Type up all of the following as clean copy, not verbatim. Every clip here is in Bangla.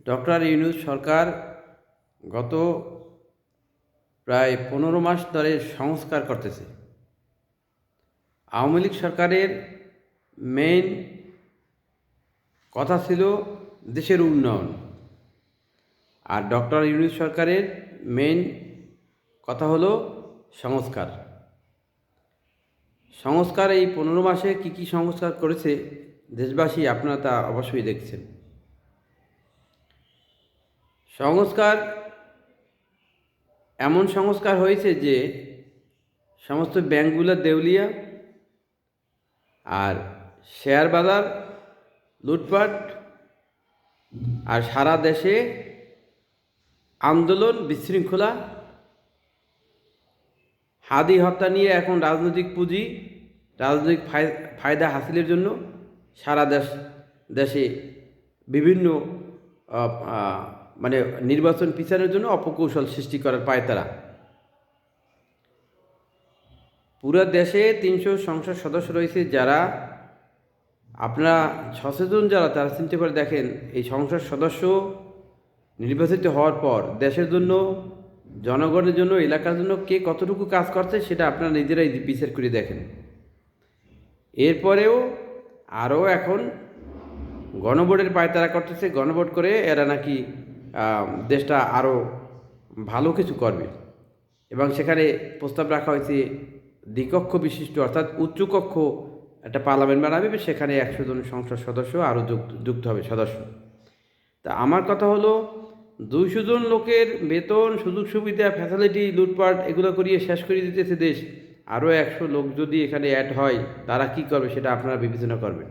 ডক্টর ইউনূস সরকার গত প্রায় 15 মাস ধরে সংস্কার করতেছে। আওয়ামী লীগ সরকারের মেইন কথা ছিল দেশের উন্নয়ন, আর ডক্টর ইউনূস সরকারের মেইন কথা হলো সংস্কার। সংস্কার এই 15 মাসে কি সংস্কার করেছে দেশবাসী, আপনারা তা অবশ্যই দেখছেন। সংস্কার এমন সংস্কার হয়েছে যে সমস্ত ব্যাংকগুলো দেউলিয়া, আর শেয়ার বাজার লুটপাট, আর সারা দেশে আন্দোলন বিশৃঙ্খলা, হাদি হত্যা নিয়ে এখন রাজনৈতিক পুঁজি, রাজনৈতিক ফায়দা হাসিলের জন্য সারা দেশে বিভিন্ন মানে নির্বাচন পিছানোর জন্য অপকৌশল সৃষ্টি করার পায় তারা। পুরো দেশে 300 সংসদ সদস্য রয়েছে, যারা আপনারা সচেতন যারা তারা চিন্তা করে দেখেন, এই সংসদ সদস্য নির্বাচিত হওয়ার পর দেশের জন্য, জনগণের জন্য, এলাকার জন্য কে কতটুকু কাজ করছে সেটা আপনারা নিজেরাই বিচার করে দেখেন। এরপরেও আরও এখন গণভোটের পায়তারা করতেছে, গণভোট করে এরা নাকি দেশটা আরও ভালো কিছু করবে, এবং সেখানে প্রস্তাব রাখা হয়েছে দ্বিকক্ষ বিশিষ্ট অর্থাৎ উচ্চকক্ষ একটা পার্লামেন্ট বানাবে, সেখানে 100 জন সংসদ সদস্য আরও যুক্ত হবে সদস্য। তা আমার কথা হলো, 200 জন লোকের বেতন, সুযোগ সুবিধা, ফ্যাসিলিটি, লুটপাট এগুলো করিয়ে শেষ করে দিতেছে দেশ। আরও 100 লোক যদি এখানে অ্যাড হয়, তারা কি করবে সেটা আপনারা বিবেচনা করবেন।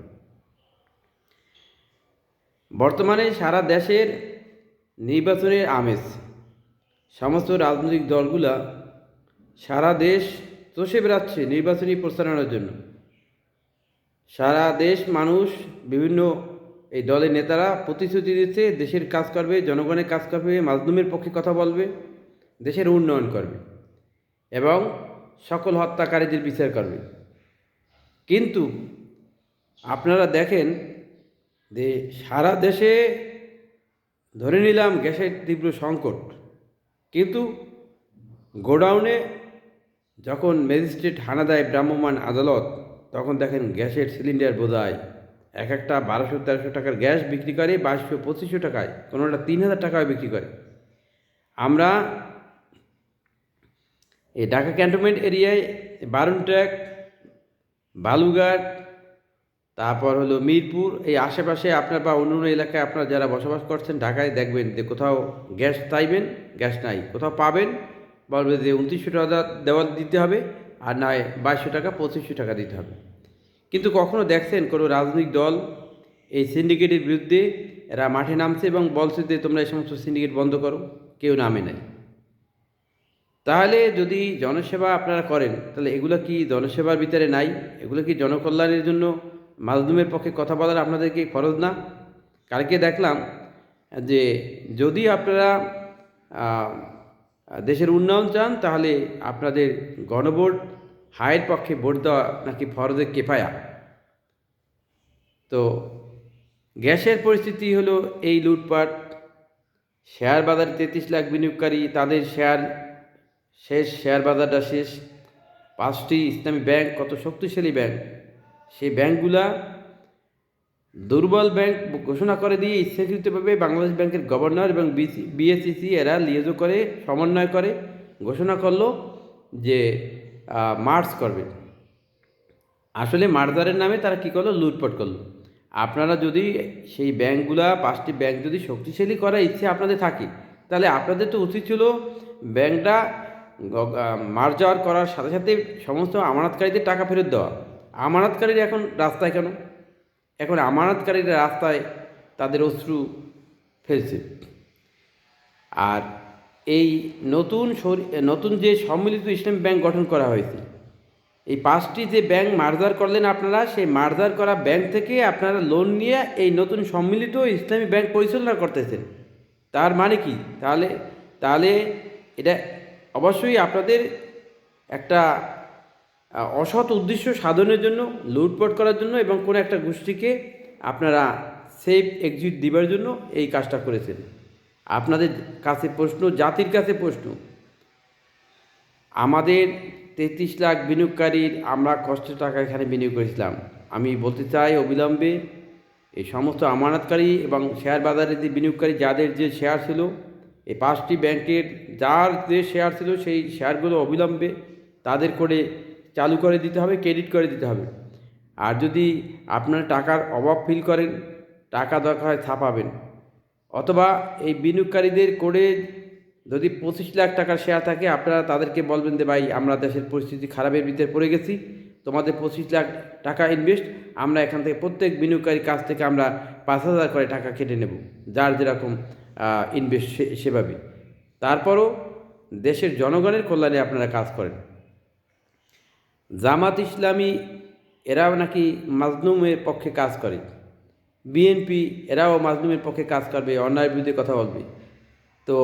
বর্তমানে সারা দেশের নির্বাচনের আমেজ, সমস্ত রাজনৈতিক দলগুলা সারা দেশ চষে বেড়াচ্ছে নির্বাচনী প্রচারণার জন্য। সারা দেশ মানুষ, বিভিন্ন এই দলের নেতারা প্রতিশ্রুতি দিচ্ছে দেশের কাজ করবে, জনগণের কাজ করবে, মাজলুমের পক্ষে কথা বলবে, দেশের উন্নয়ন করবে এবং সকল হত্যাকারীদের বিচার করবে। কিন্তু আপনারা দেখেন যে সারা দেশে ধরে নিলাম গ্যাসের তীব্র সংকট, কিন্তু গোডাউনে যখন ম্যাজিস্ট্রেট হানা দেয় ভ্রাম্যমাণ আদালত, তখন দেখেন গ্যাসের সিলিন্ডার বোঝায় এক একটা 1200-1300 টাকার গ্যাস বিক্রি করে 2200-2500 টাকায়, কোনোটা 3000 টাকায় বিক্রি করে। আমরা এই ঢাকা ক্যান্টনমেন্ট এরিয়ায় বারুণট্যাক, বালুঘাট, তারপর হলো মিরপুর, এই আশেপাশে আপনার বা অন্য এলাকায় আপনারা যারা বসবাস করছেন ঢাকায়, দেখবেন যে কোথাও গ্যাস চাইবেন, গ্যাস নাই, কোথাও পাবেন বলবে যে 2900 টাকা দেওয়া দিতে হবে, আর নয় 2200 টাকা 2500 টাকা দিতে হবে। কিন্তু কখনো দেখছেন কোনো রাজনৈতিক দল এই সিন্ডিকেটের বিরুদ্ধে এরা মাঠে নামছে এবং বলছে যে তোমরা এই সমস্ত সিন্ডিকেট বন্ধ করো? কেউ নামে নাই। তাহলে যদি জনসেবা আপনারা করেন, তাহলে এগুলো কি জনসেবার ভিতরে নাই? এগুলো কি জনকল্যাণের জন্য মাজলুমের পক্ষে কথা বলার আপনাদেরকে ফরজ না? কালকে দেখলাম যে যদি আপনারা দেশের উন্নয়ন চান, তাহলে আপনাদের গণভোট হায়ের পক্ষে ভোট দেওয়া নাকি ফরজে কেফায়া। তো গ্যাসের পরিস্থিতি হলো এই লুটপাট, শেয়ার বাজারে 33 লাখ বিনিয়োগকারী, তাদের শেয়ার বাজারটা শেষ। 5টি ইসলামী ব্যাংক, কত শক্তিশালী ব্যাংক, সেই ব্যাংকগুলা দুর্বল ব্যাংক ঘোষণা করে দিয়ে ইচ্ছাকৃতভাবে বাংলাদেশ ব্যাংকের গভর্নর এবং বিএসইসি এরা লিয়েজো করে, সমন্বয় করে ঘোষণা করলো যে মার্জ করবে। আসলে মার্জারের নামে তারা কী করলো? লুটপাট করলো। আপনারা যদি সেই ব্যাংকগুলা, 5টি ব্যাংক যদি শক্তিশালী করার ইচ্ছে আপনাদের থাকে, তাহলে আপনাদের তো উচিত ছিল ব্যাংকটা মার্জার করার সাথে সাথে সমস্ত আমানতকারীদের টাকা ফেরত দেওয়া। আমানতকারীরা এখন রাস্তায় কেন? এখন আমানতকারীরা রাস্তায় তাদের অশ্রু ফেলছে। আর এই নতুন যে সম্মিলিত ইসলামী ব্যাংক গঠন করা হয়েছে, এই 5টি যে ব্যাংক মার্জার করলেন আপনারা, সেই মার্জার করা ব্যাংক থেকে আপনারা লোন নিয়ে এই নতুন সম্মিলিত ইসলামী ব্যাংক পরিচালনা করতেছেন। তার মানে কি? তাহলে এটা অবশ্যই আপনাদের একটা অসৎ উদ্দেশ্য সাধনের জন্য, লুটপাট করার জন্য, এবং কোনো একটা গোষ্ঠীকে আপনারা সেফ এক্সিট দেবার জন্য এই কাজটা করেছেন। আপনাদের কাছে প্রশ্ন, জাতির কাছে প্রশ্ন, আমাদের ৩৩ লাখ বিনিয়োগকারীর আমরা কষ্টের টাকা এখানে বিনিয়োগ করেছিলাম। আমি বলতে চাই অবিলম্বে এই সমস্ত আমানতকারী এবং শেয়ার বাজারে যে বিনিয়োগকারী যাদের যে শেয়ার ছিল, এই 5টি ব্যাংকের যার যে শেয়ার ছিল সেই শেয়ারগুলো অবিলম্বে তাদের করে চালু করে দিতে হবে, ক্রেডিট করে দিতে হবে। আর যদি আপনারা টাকার অভাব ফিল করেন, টাকা দরকার হয় ছাপাবেন, অথবা এই বিনিয়োগকারীদের করে যদি 25 লাখ টাকার শেয়ার থাকে আপনারা তাদেরকে বলবেন যে ভাই আমরা দেশের পরিস্থিতি খারাপের ভিতরে পড়ে গেছি, তোমাদের 25 লাখ টাকা ইনভেস্ট, আমরা এখান থেকে প্রত্যেক বিনিয়োগকারীর কাছ থেকে আমরা 5,000 করে টাকা কেটে নেব, যার যেরকম ইনভেস্ট সেভাবে। তারপরও দেশের জনগণের কল্যাণে আপনারা কাজ করেন। জামাত ইসলামী এরাও নাকি মাজলুমের পক্ষে কাজ করে, বিএনপি এরাও মাজলুমের পক্ষে কাজ করবে, অন্যায়ের বিরুদ্ধে কথা বলবে। তো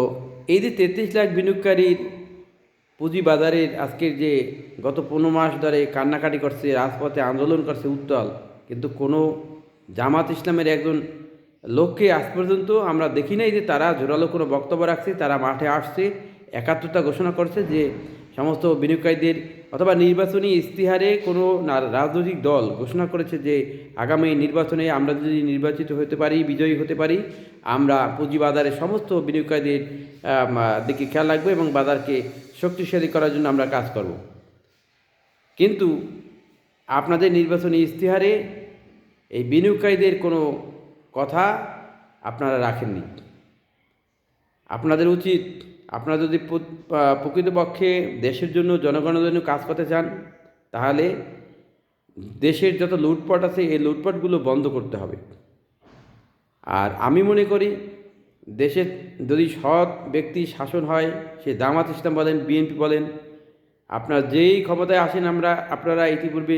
এই যে 33 লাখ বিনিয়োগকারীর পুঁজিবাজারের আজকের যে গত 15 মাস ধরে কান্নাকাটি করছে, রাজপথে আন্দোলন করছে উত্তাল, কিন্তু কোনো জামাত ইসলামের একজন লোককে আজ পর্যন্ত আমরা দেখি নাই যে তারা জোরালো কোনো বক্তব্য রাখছে, তারা মাঠে আসছে, একাত্মতা ঘোষণা করছে যে সমস্ত বিনিয়োগকারীদের, অথবা নির্বাচনী ইস্তিহারে কোনো রাজনৈতিক দল ঘোষণা করেছে যে আগামী নির্বাচনে আমরা যদি নির্বাচিত হতে পারি, বিজয়ী হতে পারি, আমরা পুঁজিবাজারের সমস্ত বিনিয়োগকারীদের দিকে খেয়াল রাখবো এবং বাজারকে শক্তিশালী করার জন্য আমরা কাজ করব। কিন্তু আপনাদের নির্বাচনী ইস্তিহারে এই বিনিয়োগকারীদের কোনো কথা আপনারা রাখেননি। আপনাদের উচিত, আপনারা যদি প্রকৃতপক্ষে দেশের জন্য, জনগণের জন্য কাজ করতে চান, তাহলে দেশের যত লুটপাট আছে এই লুটপাটগুলো বন্ধ করতে হবে। আর আমি মনে করি দেশে যদি সৎ ব্যক্তি শাসন হয়, সে জামাত ইসলাম বলেন, বিএনপি বলেন, আপনারা যেই ক্ষমতায় আসেন, আপনারা ইতিপূর্বে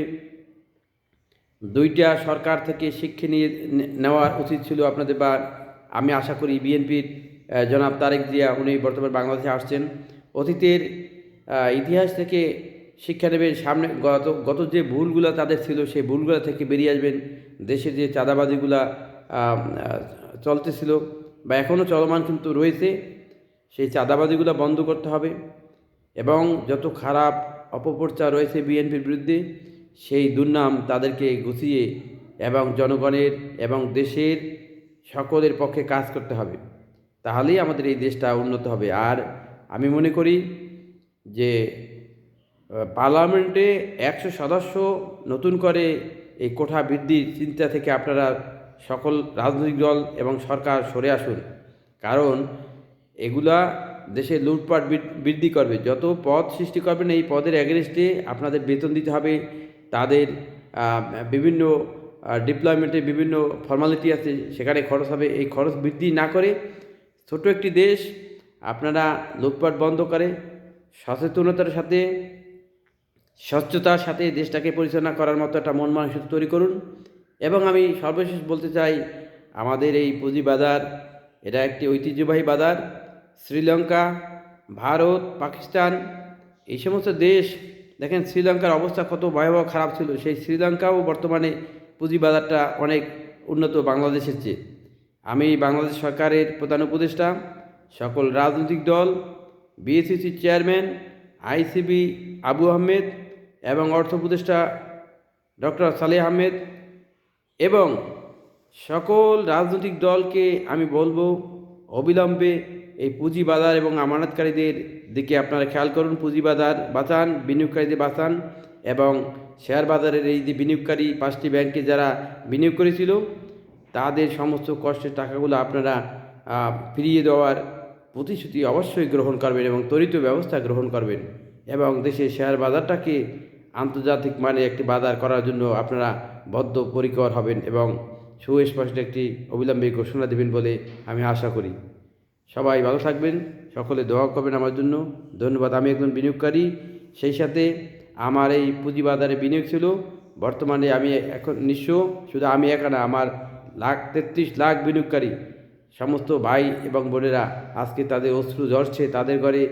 2টা সরকার থেকে শিক্ষা নেওয়া উচিত ছিল আপনাদের। বা আমি আশা করি বিএনপির জনাব তারেক জিয়া, উনি বর্তমানে বাংলাদেশে আসছেন, অতীতের ইতিহাস থেকে শিক্ষা নেবেন, সামনে গত যে ভুলগুলো তাদের ছিল সেই ভুলগুলো থেকে বেরিয়ে আসবেন। দেশে যে চাঁদাবাজিগুলা চলতেছিল বা এখনও চলমান কিন্তু রয়েছে, সেই চাঁদাবাজিগুলো বন্ধ করতে হবে এবং যত খারাপ অপপ্রচার রয়েছে বিএনপির বিরুদ্ধে, সেই দুর্নাম তাদেরকে গুছিয়ে এবং জনগণের এবং দেশের সকলের পক্ষে কাজ করতে হবে, তাহলেই আমাদের এই দেশটা উন্নত হবে। আর আমি মনে করি যে পার্লামেন্টে 100 সদস্য নতুন করে এই কোঠা বৃদ্ধির চিন্তা থেকে আপনারা সকল রাজনৈতিক দল এবং সরকার সরে আসুন, কারণ এগুলা দেশে লুটপাট বৃদ্ধি করবে। যত পদ সৃষ্টি করবেন এই পদের এগেনস্টে আপনাদের বেতন দিতে হবে, তাদের বিভিন্ন ডিপ্লয়মেন্টে বিভিন্ন ফর্মালিটি আছে, সেখানে খরচ হবে। এই খরচ বৃদ্ধি না করে ছোট একটি দেশ আপনারা লুটপাট বন্ধ করে সচেতনতার সাথে, স্বচ্ছতার সাথে দেশটাকে পরিচালনা করার মতো একটা মন মানসিকতা তৈরি করুন। এবং আমি সর্বশেষ বলতে চাই, আমাদের এই পুঁজিবাজার এটা একটি ঐতিহ্যবাহী বাজার। শ্রীলঙ্কা, ভারত, পাকিস্তান, এই সমস্ত দেশ, দেখেন শ্রীলঙ্কার অবস্থা কত ভয়াবহ খারাপ ছিল, সেই শ্রীলঙ্কাও বর্তমানে পুঁজিবাজারটা অনেক উন্নত বাংলাদেশের চেয়ে। আমি বাংলাদেশ সরকারের প্রধান উপদেষ্টা, সকল রাজনৈতিক দল, বিএসিসি চেয়ারম্যান, আইসিবি আবু আহমেদ এবং অর্থ উপদেষ্টা ডক্টর সালেহ আহমেদ এবং সকল রাজনৈতিক দলকে আমি বলবো অবিলম্বে এই পুঁজিবাজার এবং আমানতকারীদের দিকে আপনারা খেয়াল করুন। পুঁজিবাজার বাঁচান, বিনিয়োগকারীদের বাঁচান এবং শেয়ার বাজারের এই যে বিনিয়োগকারী 5টি ব্যাংকে যারা বিনিয়োগ করেছিল তাদের সমস্ত কষ্টের টাকাগুলো আপনারা ফিরিয়ে দেওয়ার প্রতিশ্রুতি অবশ্যই গ্রহণ করবেন এবং ত্বরিত ব্যবস্থা গ্রহণ করবেন এবং দেশের শেয়ার বাজারটাকে আন্তর্জাতিক মানে একটি বাজার করার জন্য আপনারা বদ্ধপরিকর হবেন এবং সুস্পষ্ট একটি অবিলম্বে ঘোষণা দেবেন বলে আমি আশা করি। সবাই ভালো থাকবেন, সকলে দোয়া করবেন আমার জন্য। ধন্যবাদ। আমি একজন বিনিয়োগকারী, সেই সাথে আমার এই পুঁজিবাজারে বিনিয়োগ ছিল। বর্তমানে আমি এখন নিঃস্ব, শুধু আমি একা না, আমার 33 লাখ বিনিয়োগকারী সমস্ত ভাই এবং বোনেরা আজকে তাদের অশ্রু ঝরছে, তাদের ঘরে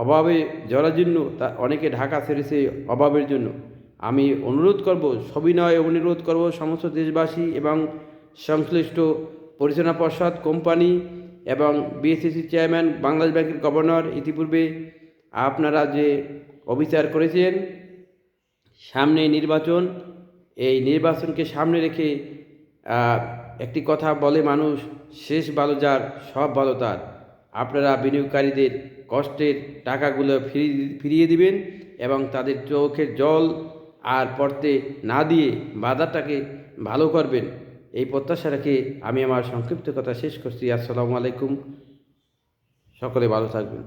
অভাবে জরাজীর্ণ, অনেকে ঢাকা ছেড়েছে অভাবের জন্য। আমি অনুরোধ করব, সবিনয়ে অনুরোধ করব সমস্ত দেশবাসী এবং সংশ্লিষ্ট পরিচালনা পর্ষদ, কোম্পানি এবং বিএসসিসি চেয়ারম্যান, বাংলাদেশ ব্যাংকের গভর্নর ইতিপূর্বে আপনারা যে অবিচার করেছেন, সামনে নির্বাচন, এই নির্বাচনকে সামনে রেখে একটি কথা বলে মানুষ, শেষ ভালো যার সব ভালো তার। আপনারা বিনিয়োগকারীদের কষ্টের টাকাগুলো ফিরিয়ে দিবেন এবং তাদের চোখের জল আর পড়তে না দিয়ে বাজারটাকে ভালো করবেন, এই প্রত্যাশা রেখে আমি আমার সংক্ষিপ্ত কথা শেষ করছি। আসসালামু আলাইকুম, সকলে ভালো থাকবেন।